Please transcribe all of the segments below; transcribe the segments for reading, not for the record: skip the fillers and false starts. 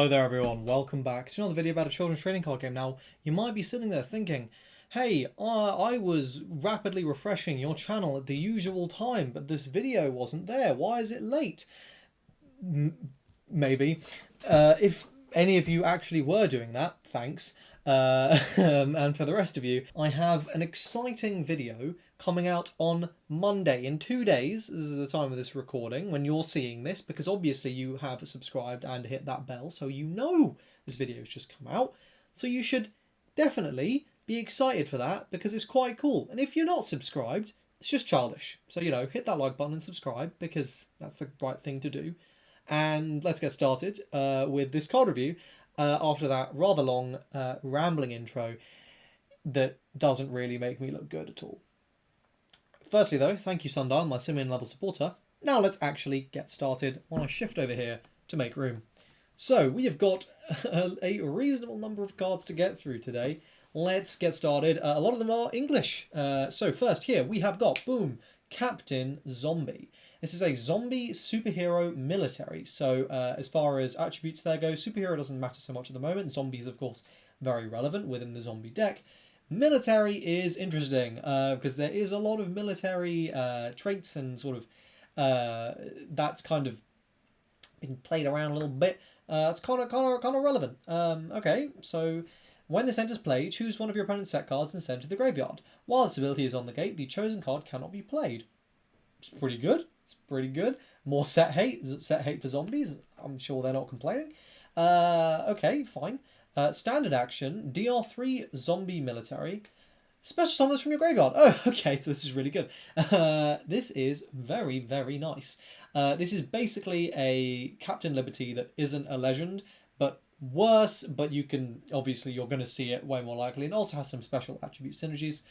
Hello there everyone, welcome back to another video about a children's trading card game. Now, you might be sitting there thinking, hey, I was rapidly refreshing your channel at the usual time, but this video wasn't there. Why is it late? Maybe. If any of you actually were doing that, thanks. And for the rest of you, I have an exciting video coming out on Monday in 2 days. This is the time of this recording when you're seeing this, because obviously you have subscribed and hit that bell, so you know this video has just come out. So you should definitely be excited for that, because it's quite cool. And if you're not subscribed, it's just childish. So, you know, hit that like button and subscribe, because that's the right thing to do. And let's get started with this card review after that rather long rambling intro that doesn't really make me look good at all. Firstly though, thank you Sundial, my Simian level supporter. Now let's actually get started when I shift over here to make room. So we have got a reasonable number of cards to get through today. Let's get started. A lot of them are English. So first here we have got, boom, Captain Zombie. This is a zombie superhero military. So as far as attributes there go, superhero doesn't matter so much at the moment. Zombie is, of course, very relevant within the zombie deck. Military is interesting because there is a lot of military traits and sort of that's kind of been played around a little bit. It's kind of relevant. Okay, so when this enters play, choose one of your opponent's set cards and send to the graveyard. While this ability is on the gate, the chosen card cannot be played. It's pretty good. It's pretty good. More set hate for zombies. I'm sure they're not complaining. Okay, fine. Standard action, DR3 zombie military. Special summons from your graveyard. Oh, okay, so this is really good. This is very, very nice. This is basically a Captain Liberty that isn't a legend, but worse, but you can, obviously, you're going to see it way more likely, and also has some special attribute synergies.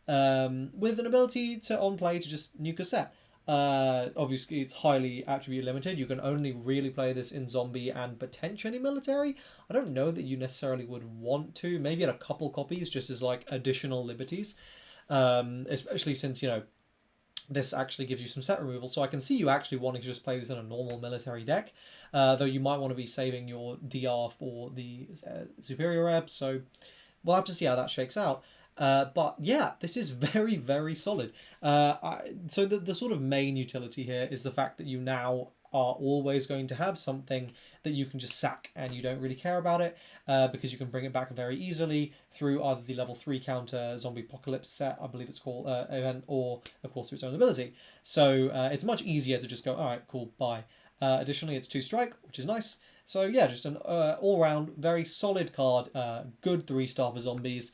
With an ability to, on play, to just nuke a set. Obviously, it's highly attribute limited. You can only really play this in zombie and potentially military. I don't know that you necessarily would want to. Maybe at a couple copies, just as like additional liberties. Especially since, you know, this actually gives you some set removal. So I can see you actually wanting to just play this in a normal military deck. Though you might want to be saving your DR for the superior rep. So we'll have to see how that shakes out. But yeah, this is very, very solid. So the sort of main utility here is the fact that you now are always going to have something that you can just sack and you don't really care about it, because you can bring it back very easily through either the level 3 counter zombie apocalypse set, I believe it's called, event, or of course through its own ability. So it's much easier to just go, alright, cool, bye. Additionally, it's 2 strike, which is nice. So yeah, just an all-round very solid card, good 3-star for zombies.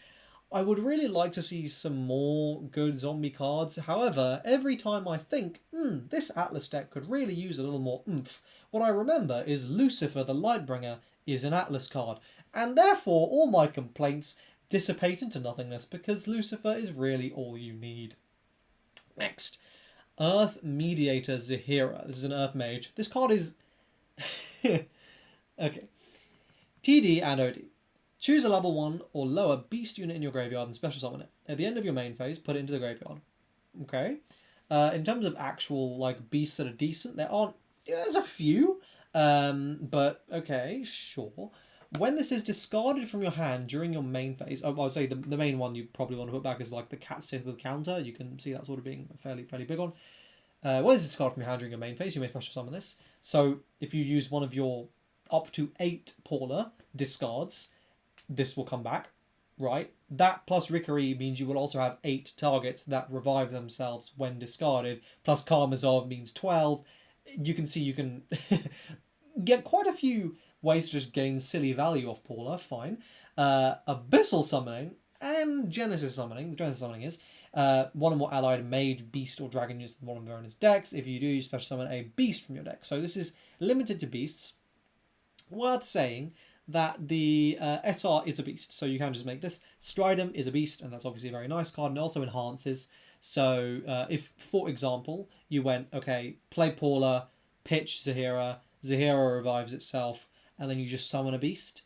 I would really like to see some more good zombie cards. However, every time I think, this Atlas deck could really use a little more oomph, what I remember is Lucifer the Lightbringer is an Atlas card, and therefore all my complaints dissipate into nothingness, because Lucifer is really all you need. Next, Earth Mediator Zahira. This is an Earth Mage. This card is... okay. TD and OD. Choose a level 1 or lower beast unit in your graveyard and special summon it. At the end of your main phase, put it into the graveyard. Okay. In terms of actual like beasts that are decent, there's a few. But okay, sure. When this is discarded from your hand during your main phase, I'll say the main one you probably want to put back is like the cat Sith with counter. You can see that sort of being a fairly big one. When this is discarded from your hand during your main phase, you may special summon this. So if you use one of your up to 8 Paula discards, this will come back, right? That plus Rickery means you will also have 8 targets that revive themselves when discarded, plus Karmazov means 12. You can see you can get quite a few ways to just gain silly value off Paula, fine. Abyssal Summoning and Genesis Summoning, the Genesis Summoning is one or more allied mage, beast, or dragon units in one of their own decks. If you do, you special summon a beast from your deck. So this is limited to beasts. Worth saying that the SR is a beast, so you can just make this. Stridum is a beast, and that's obviously a very nice card, and it also enhances. So if, for example, you went, okay, play Paula, pitch Zahira, Zahira revives itself, and then you just summon a beast,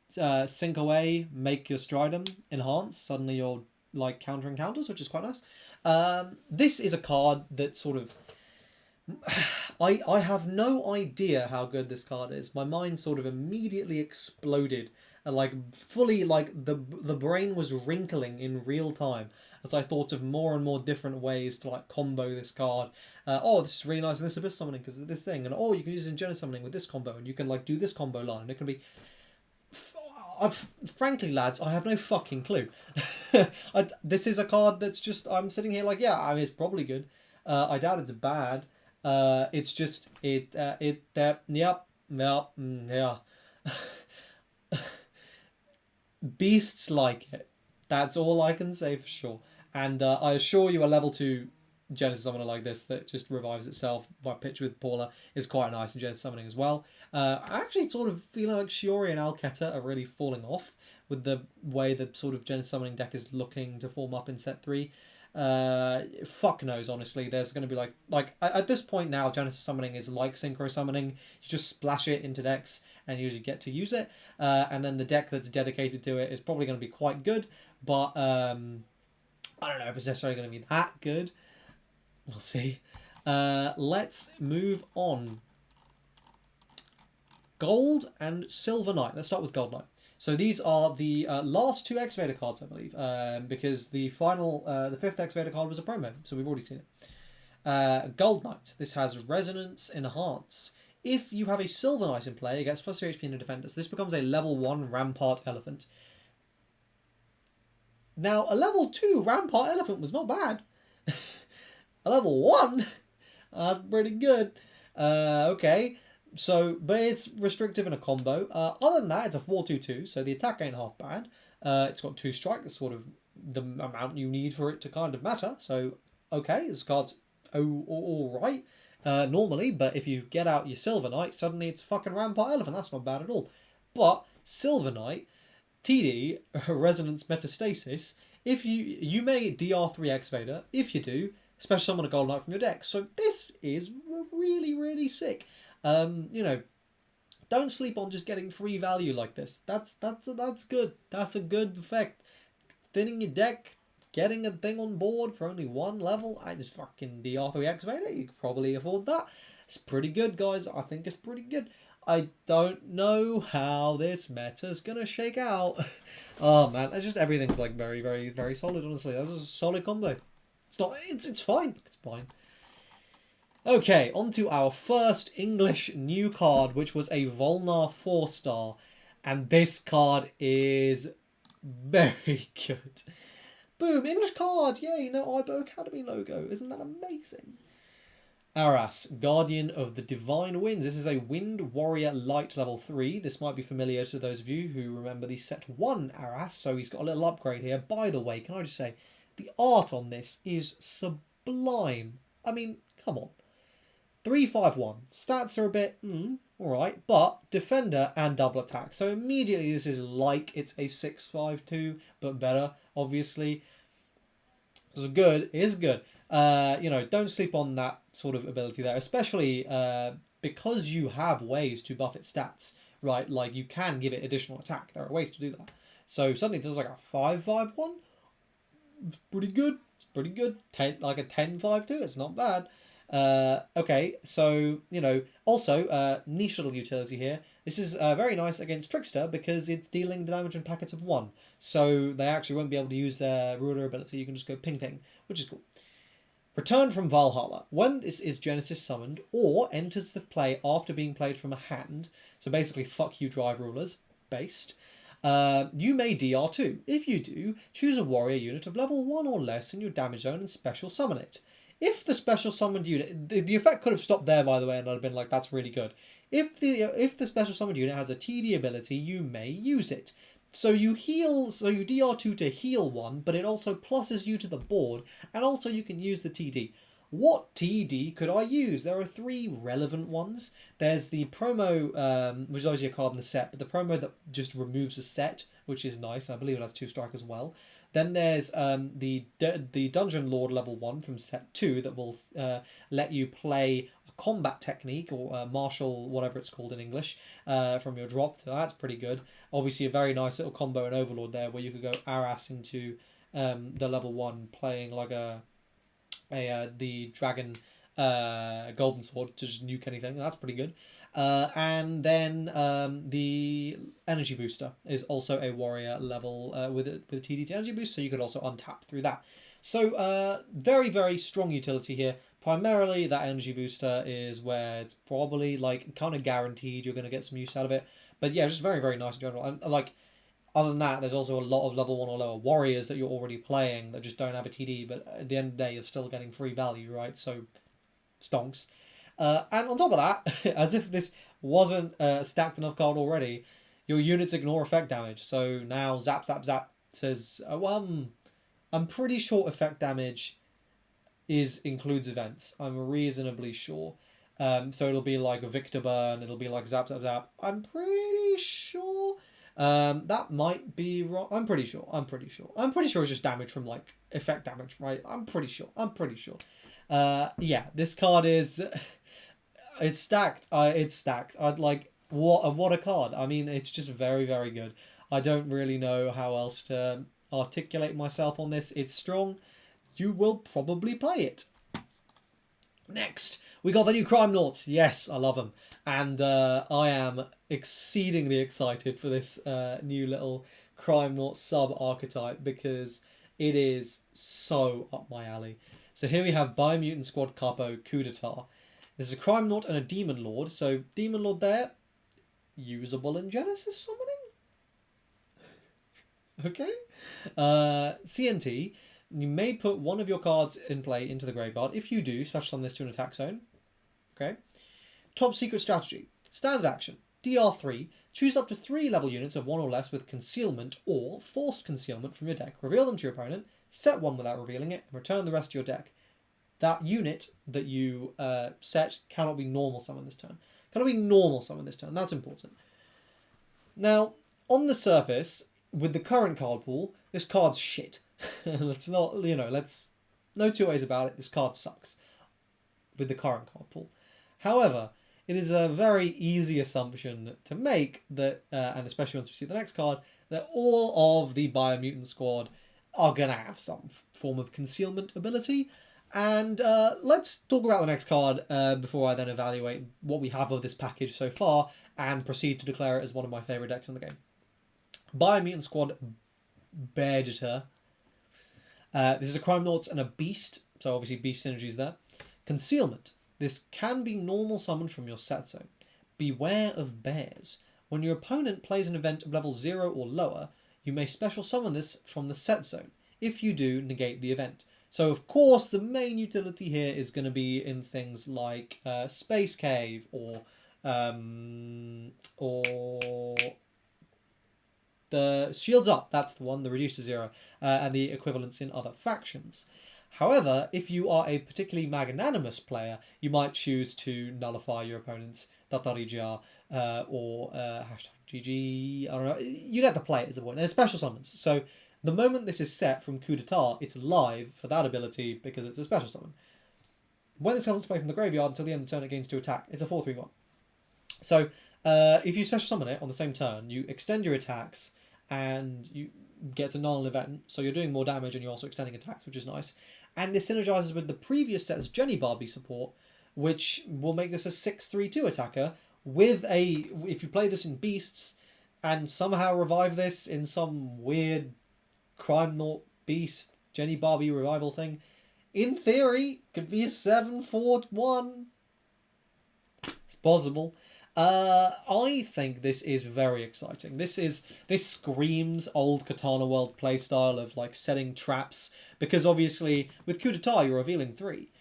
sink away, make your Stridum, enhance, suddenly you're like countering counters, which is quite nice. This is a card that sort of I have no idea how good this card is. My mind sort of immediately exploded, and like fully like the brain was wrinkling in real time as I thought of more and more different ways to like combo this card. Oh, this is really nice in this abyss summoning because of this thing, and oh, you can use it in Genesis summoning with this combo, and you can like do this combo line. It can be. Frankly, lads, I have no fucking clue. This is a card that's just I'm sitting here like, yeah, I mean it's probably good. I doubt it's bad. It's just yep, yep, yeah. Beasts like it. That's all I can say for sure. And I assure you, a level 2 Genesis summoner like this that just revives itself by pitch with Paula is quite nice in Genesis summoning as well. I actually sort of feel like Shiori and Alketa are really falling off with the way the sort of Genesis summoning deck is looking to form up in set 3. Fuck knows, honestly. There's going to be like at this point now, Genesis summoning is like synchro summoning. You just splash it into decks and you usually get to use it. And then the deck that's dedicated to it is probably going to be quite good, but I don't know if it's necessarily going to be that good. We'll see. Let's move on. Gold and Silver Knight. Let's start with Gold Knight. So these are the last 2 Excavator cards, I believe, because the final, the 5th Excavator card was a promo, so we've already seen it. Gold Knight. This has Resonance Enhance. If you have a Silver Knight in play, it gets plus 3 HP in a defender. So this becomes a level 1 Rampart Elephant. Now, a level 2 Rampart Elephant was not bad. A level 1? That's pretty good. Okay. So, but it's restrictive in a combo. Other than that, it's a 4/2/2, so the attack ain't half bad. It's got 2 strike, that's sort of the amount you need for it to kind of matter. So, okay, this card's all right normally, but if you get out your Silver Knight, suddenly it's a fucking Rampart Elephant. That's not bad at all. But Silver Knight, TD, Resonance Metastasis, if you may DR3 Excavator, if you do, special summon a Gold Knight from your deck. So this is really, really sick. You know, don't sleep on just getting free value like this. That's good. That's a good effect. Thinning your deck, getting a thing on board for only 1 level. I just fucking DR3 Excavator. You could probably afford that. It's pretty good, guys. I think it's pretty good. I don't know how this meta's gonna shake out. Oh man, it's just everything's like very, very, very solid. Honestly, that's a solid combo. It's not. It's fine. It's fine. Okay, on to our first English new card, which was a Volnar 4-star. And this card is very good. Boom, English card! Yay, no AiboAcademy logo. Isn't that amazing? Aras, Guardian of the Divine Winds. This is a Wind Warrior Light level 3. This might be familiar to those of you who remember the set 1 Aras, so he's got a little upgrade here. By the way, can I just say, the art on this is sublime. I mean, come on. 3/5/1. Stats are a bit, alright, but defender and double attack. So immediately this is like it's a 6/5/2, but better, obviously. It's good, it is good. You know, don't sleep on that sort of ability there, especially because you have ways to buff its stats, right? Like you can give it additional attack. There are ways to do that. So suddenly there's like a 5/5/1. Pretty good. Pretty good. 10, like a 10/5/2. It's not bad. Okay, so, you know, also, niche little utility here. This is very nice against Trickster because it's dealing damage in packets of 1. So they actually won't be able to use their ruler ability. You can just go ping ping, which is cool. Return from Valhalla. When this is Genesis summoned or enters the play after being played from a hand, so basically fuck you drive rulers, based, you may DR2. If you do, choose a warrior unit of level 1 or less in your damage zone and special summon it. If the special summoned unit, the effect could have stopped there, by the way, and I'd have been like, that's really good. If the special summoned unit has a TD ability, you may use it. So you heal, so you DR2 to heal 1, but it also pluses you to the board, and also you can use the TD. What TD could I use? There are 3 relevant ones. There's the promo, which is obviously a card in the set, but the promo that just removes a set, which is nice. I believe it has 2 strike as well. Then there's the Dungeon Lord level 1 from set 2 that will let you play a combat technique or martial, whatever it's called in English, from your drop. So that's pretty good. Obviously a very nice little combo in Overlord there where you could go Aras into the level 1 playing like the dragon Golden Sword to just nuke anything. That's pretty good. And then the Energy Booster is also a warrior level with a TDT Energy Boost, so you could also untap through that. So very, very strong utility here. Primarily, that Energy Booster is where it's probably like kind of guaranteed you're going to get some use out of it. But yeah, just very, very nice in general. And like, other than that, there's also a lot of level 1 or lower warriors that you're already playing that just don't have a TD, but at the end of the day, you're still getting free value, right? So, stonks. And on top of that, as if this wasn't a stacked enough card already, your units ignore effect damage. So now zap, zap, zap says, I'm pretty sure effect damage includes events. I'm reasonably sure. So it'll be like a Victor Burn, it'll be like zap, zap, zap. I'm pretty sure. That might be wrong. I'm pretty sure it's just damage from like effect damage, right? I'm pretty sure. Yeah, this card is it's stacked. It's stacked. I'd like what a card. I mean, it's just very, very good. I don't really know how else to articulate myself on this. It's strong. You will probably play it. Next, we got the new Crimenauts. Yes, I love them. And I am exceedingly excited for this new little Crimenaut sub-archetype because it is so up my alley. So here we have Biomutant Squad Capo Coup d'etat. There's a Crimenaut and a Demon Lord. So Demon Lord there, usable in Genesis summoning. Okay. CNT. You may put one of your cards in play into the graveyard. If you do, special summon this to an attack zone. Okay. Top secret strategy. Standard action. DR3. Choose up to 3 level units of 1 or less with concealment or forced concealment from your deck. Reveal them to your opponent. Set one without revealing it. And return the rest to your deck. That unit that you set cannot be normal summon this turn. That's important. Now, on the surface, with the current card pool, this card's shit. Let's not, no two ways about it. This card sucks with the current card pool. However, it is a very easy assumption to make that, and especially once we see the next card, that all of the Biomutant squad are going to have some form of concealment ability. And let's talk about the next card before I then evaluate what we have of this package so far and proceed to declare it as one of my favourite decks in the game. Biomutant Squad Mediator. This is a Crimenauts and a Beast, so obviously Beast synergy is there. Concealment. This can be normal summoned from your set zone. Beware of bears. When your opponent plays an event of level 0 or lower, you may special summon this from the set zone. If you do, negate the event. So of course the main utility here is going to be in things like Space Cave or the Shields Up, that's the one, the reduced to 0, and the equivalents in other factions. However, if you are a particularly magnanimous player, you might choose to nullify your opponent's Datarija or #GG, I don't know, you get to play it as a point. And it's special summons, so the moment this is set from Coup d'etat, it's live for that ability because it's a special summon. When this comes to play from the graveyard until the end of the turn it gains 2 attack, it's a 4/3/1. So if you special summon it on the same turn, you extend your attacks and you get to null an event, so you're doing more damage and you're also extending attacks, which is nice. And this synergizes with the previous set's Jenny Barbie support, which will make this a 6/3/2 attacker with a, if you play this in Beasts and somehow revive this in some weird Crimenaut Beast Jenny Barbie revival thing, in theory could be a 7/4/1. It's possible. I think this is very exciting. This screams old Katana World playstyle of like setting traps, because obviously with Coup d'etat you're revealing 3,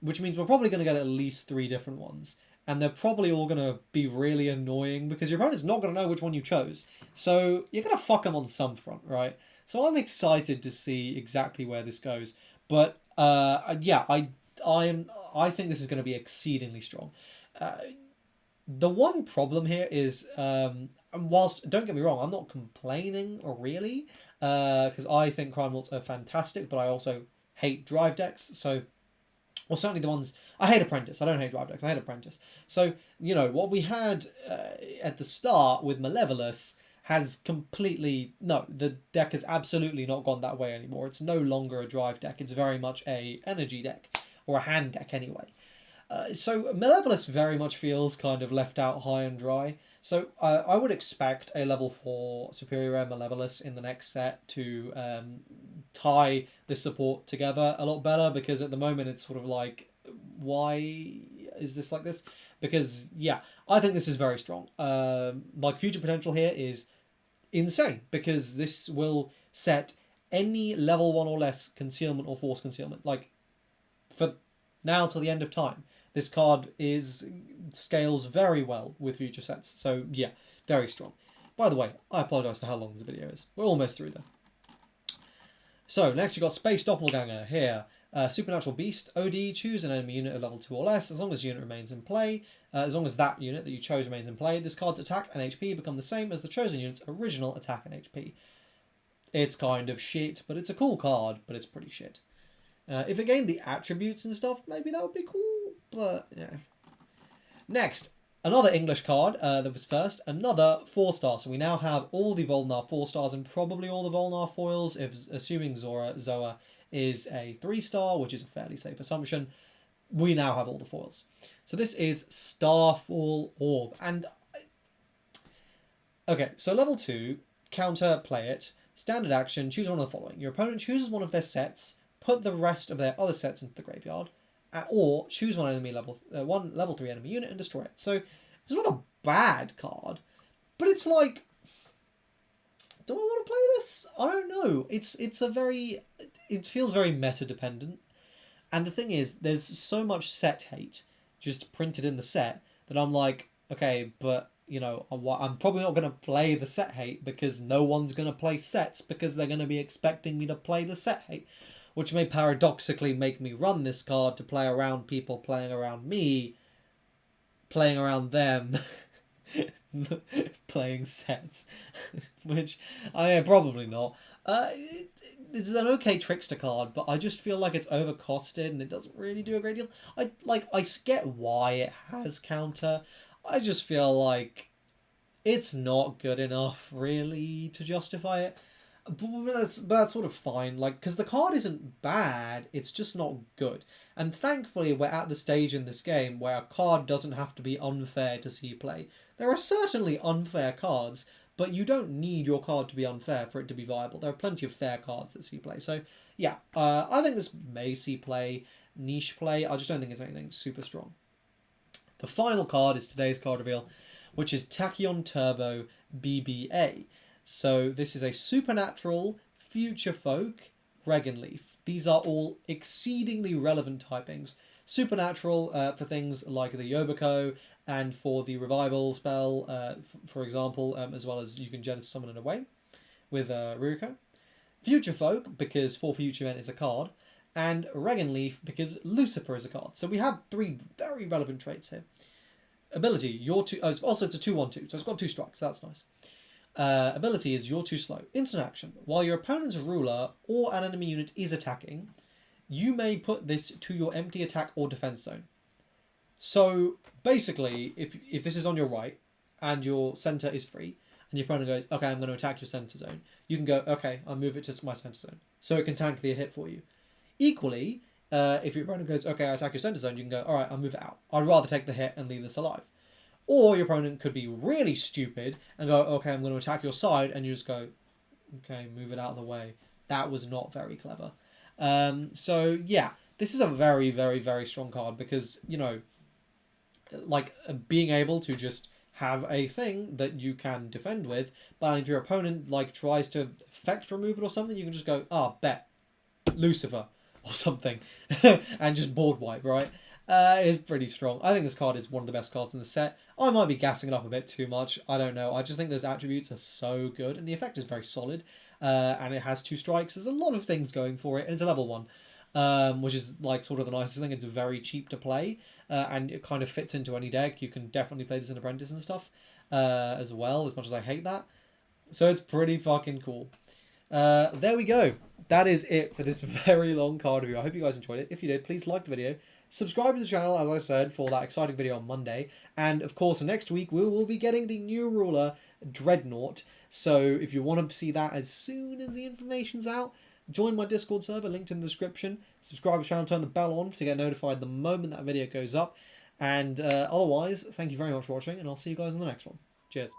which means we're probably going to get at least 3 different ones, and they're probably all going to be really annoying because your opponent's not going to know which one you chose, so you're going to fuck them on some front, right? So I'm excited to see exactly where this goes, but yeah, I think this is going to be exceedingly strong. The one problem here is, whilst, don't get me wrong, I'm not complaining really, because I think Crimenauts are fantastic, but I also hate drive decks, so, or certainly the ones, I hate Apprentice, I don't hate drive decks, I hate Apprentice. So, what we had at the start with Malevolus has completely, no, the deck has absolutely not gone that way anymore. It's no longer a drive deck, it's very much a energy deck, or a hand deck anyway. So Malevolus very much feels kind of left out high and dry. So I would expect a level 4 Superior Rare Malevolus in the next set to tie this support together a lot better, because at the moment it's sort of like, why is this like this? Because, yeah, I think this is very strong. Like, future potential here is insane, because this will set any level 1 or less concealment or force concealment, like, for now till the end of time. This card scales very well with future sets. So yeah, very strong. By the way, I apologise for how long this video is. We're almost through there. So next you've got Space Doppelganger here. Supernatural Beast, OD, choose an enemy unit of level 2 or less, as long as the unit remains in play. As long as that unit that you chose remains in play, this card's attack and HP become the same as the chosen unit's original attack and HP. It's kind of shit, but it's a cool card, but it's pretty shit. If it gained the attributes and stuff, maybe that would be cool, but yeah. Next, another English card that was first, another 4-star. So we now have all the Volnar 4-stars and probably all the Volnar foils, assuming Zoa is a 3-star, which is a fairly safe assumption. We now have all the foils. So this is Starfall Orb. And okay, so level 2, counter, play it. Standard action, choose one of the following. Your opponent chooses one of their sets, put the rest of their other sets into the graveyard, or choose one level 3 enemy unit and destroy it. So it's not a bad card, but it's like, do I want to play this? I don't know. It feels very meta dependent, and the thing is, there's so much set hate just printed in the set that I'm like, okay, but you know, I'm probably not going to play the set hate, because no one's going to play sets because they're going to be expecting me to play the set hate, which may paradoxically make me run this card to play around people playing around me, playing around them, playing sets, which I probably not. It's an okay trickster card, but I just feel like it's overcosted and it doesn't really do a great deal. I get why it has counter. I just feel like it's not good enough really to justify it. But that's sort of fine, like, because the card isn't bad, it's just not good. And thankfully we're at the stage in this game where a card doesn't have to be unfair to see play. There are certainly unfair cards, but you don't need your card to be unfair for it to be viable. There are plenty of fair cards that see play. So yeah, I think this may see play, niche play. I just don't think it's anything super strong. The final card is today's card reveal, which is Tachyon Turbo BBA. So this is a supernatural, future folk, Regenleaf. These are all exceedingly relevant typings. Supernatural for things like the Yobako, and for the revival spell, for example, as well as you can Genesis summon it away with Ririko. Future folk, because for future event is a card, and Regenleaf, because Lucifer is a card. So we have 3 very relevant traits here. Ability, you're too... Oh, also it's a 2/1/2, so it's got 2 strikes, that's nice. Ability is you're too slow. Instant action. While your opponent's ruler or an enemy unit is attacking, you may put this to your empty attack or defense zone. So basically, if this is on your right and your center is free, and your opponent goes, okay, I'm going to attack your center zone, you can go, okay, I'll move it to my center zone, so it can tank the hit for you. Equally, if your opponent goes, okay, I attack your center zone, you can go, all right, I'll move it out. I'd rather take the hit and leave this alive. Or your opponent could be really stupid and go, okay, I'm going to attack your side, and you just go, okay, move it out of the way. That was not very clever. So yeah, this is a very, very, very strong card, because, you know, like, being able to just have a thing that you can defend with, but if your opponent like tries to effect remove it or something, you can just go, bet Lucifer or something, and just board wipe, right? Is pretty strong. I think this card is one of the best cards in the set. I might be gassing it up a bit too much, I don't know. I just think those attributes are so good, and the effect is very solid, and it has 2 strikes. There's a lot of things going for it, and it's a level 1, which is like sort of the nicest thing. It's very cheap to play, and it kind of fits into any deck. You can definitely play this in Apprentice and stuff as well, as much as I hate that. So it's pretty fucking cool. There we go. That is it for this very long card review. I hope you guys enjoyed it. If you did, please like the video. Subscribe to the channel, as I said, for that exciting video on Monday. And, of course, next week we will be getting the new ruler, Dreadnought. So if you want to see that as soon as the information's out, Join my Discord server, linked in the description. Subscribe to the channel, turn the bell on to get notified the moment that video goes up. And otherwise, thank you very much for watching, and I'll see you guys in the next one. Cheers.